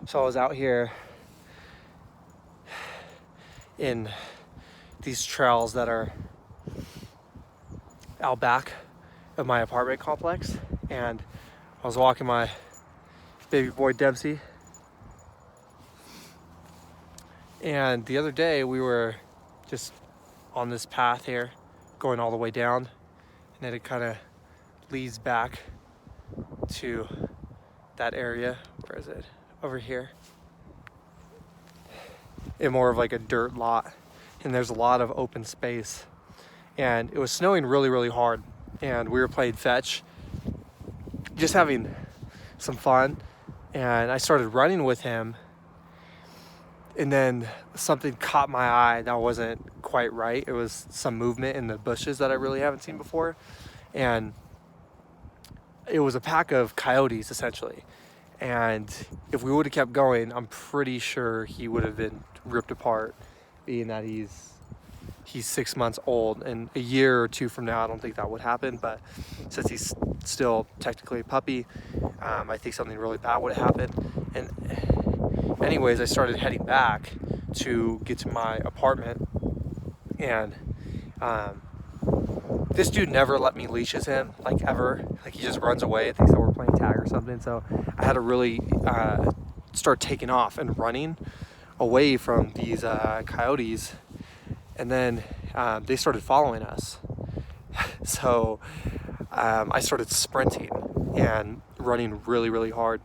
So I was out here in these trails that are out back of my apartment complex, and I was walking my baby boy Dempsey. And the other day we were just on this path here going all the way down, and then it kind of leads back to that area. Where is it? Over here, in more of like a dirt lot, and there's a lot of open space, and it was snowing really hard, and we were playing fetch, just having some fun, and I started running with him, and then something caught my eye that wasn't quite right. It was some movement in the bushes that I really haven't seen before, and it was a pack of coyotes essentially. And if we would have kept going, I'm pretty sure he would have been ripped apart, being that he's 6 months old, and a year or two from now I don't think that would happen, but since he's still technically a puppy, I think something really bad would have happened. And anyways, I started heading back to get to my apartment, and this dude never let me leashes him, like ever. Like, he just runs away and thinks that we're playing tag or something. So I had to really start taking off and running away from these coyotes. And then they started following us. So I started sprinting and running really hard.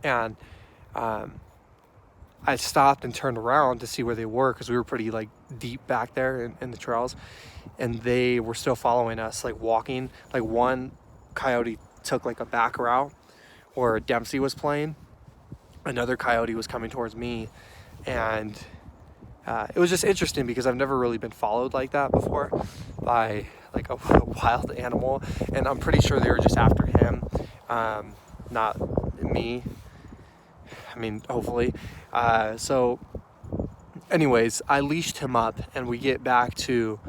And I stopped and turned around to see where they were, because we were pretty like deep back there in the trails, and they were still following us, like walking. Like, one coyote took like a back route where Dempsey was playing. Another coyote was coming towards me, and it was just interesting because I've never really been followed like that before by like a wild animal, and I'm pretty sure they were just after him, not me. I mean, hopefully. So anyways, I leashed him up, and we get back to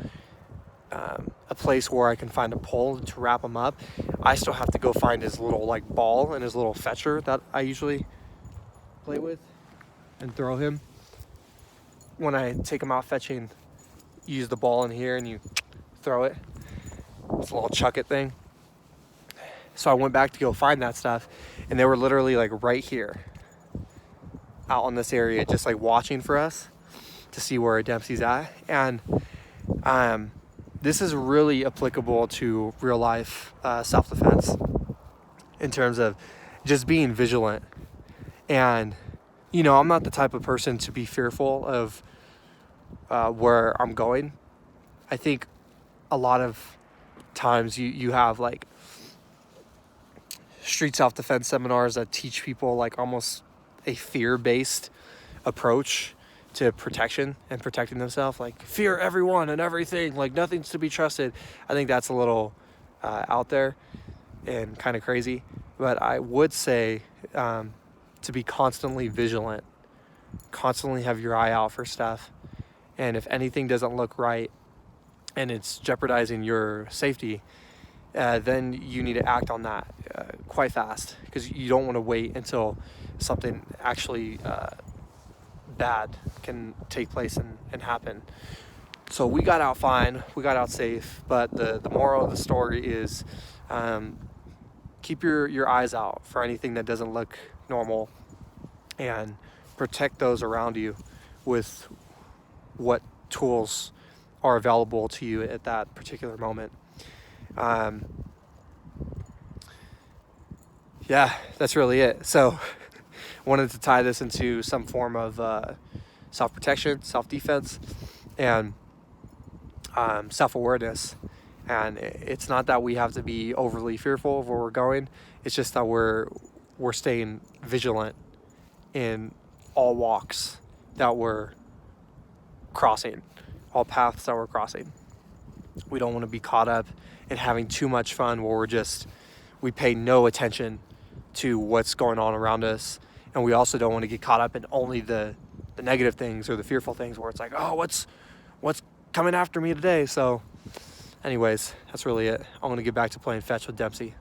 a place where I can find a pole to wrap him up. I still have to go find his little like ball and his little fetcher that I usually play with and throw him. When I take him out fetching, you use the ball in here and you throw it. It's a little chuck it thing. So I went back to go find that stuff, and they were literally like right here, out on this area, just like watching for us to see where Dempsey's at. And this is really applicable to real life self-defense, in terms of just being vigilant. And you know, I'm not the type of person to be fearful of where I'm going. I think a lot of times you have like street self-defense seminars that teach people like almost a fear-based approach to protection and protecting themselves, like fear everyone and everything, like nothing's to be trusted. I think that's a little out there and kind of crazy, but I would say to be constantly vigilant, constantly have your eye out for stuff, and if anything doesn't look right and it's jeopardizing your safety, then you need to act on that quite fast, because you don't want to wait until something actually bad can take place and happen. So we got out fine, we got out safe, but the moral of the story is keep your eyes out for anything that doesn't look normal, and protect those around you with what tools are available to you at that particular moment. Yeah, that's really it. So wanted to tie this into some form of self-protection, self-defense, and self-awareness. And it's not that we have to be overly fearful of where we're going. It's just that we're staying vigilant in all walks that we're crossing, all paths that we're crossing. We don't want to be caught up in having too much fun where we pay no attention to what's going on around us. And we also don't want to get caught up in only the negative things or the fearful things where it's like, oh, what's coming after me today? So anyways, that's really it. I'm going to get back to playing fetch with Dempsey.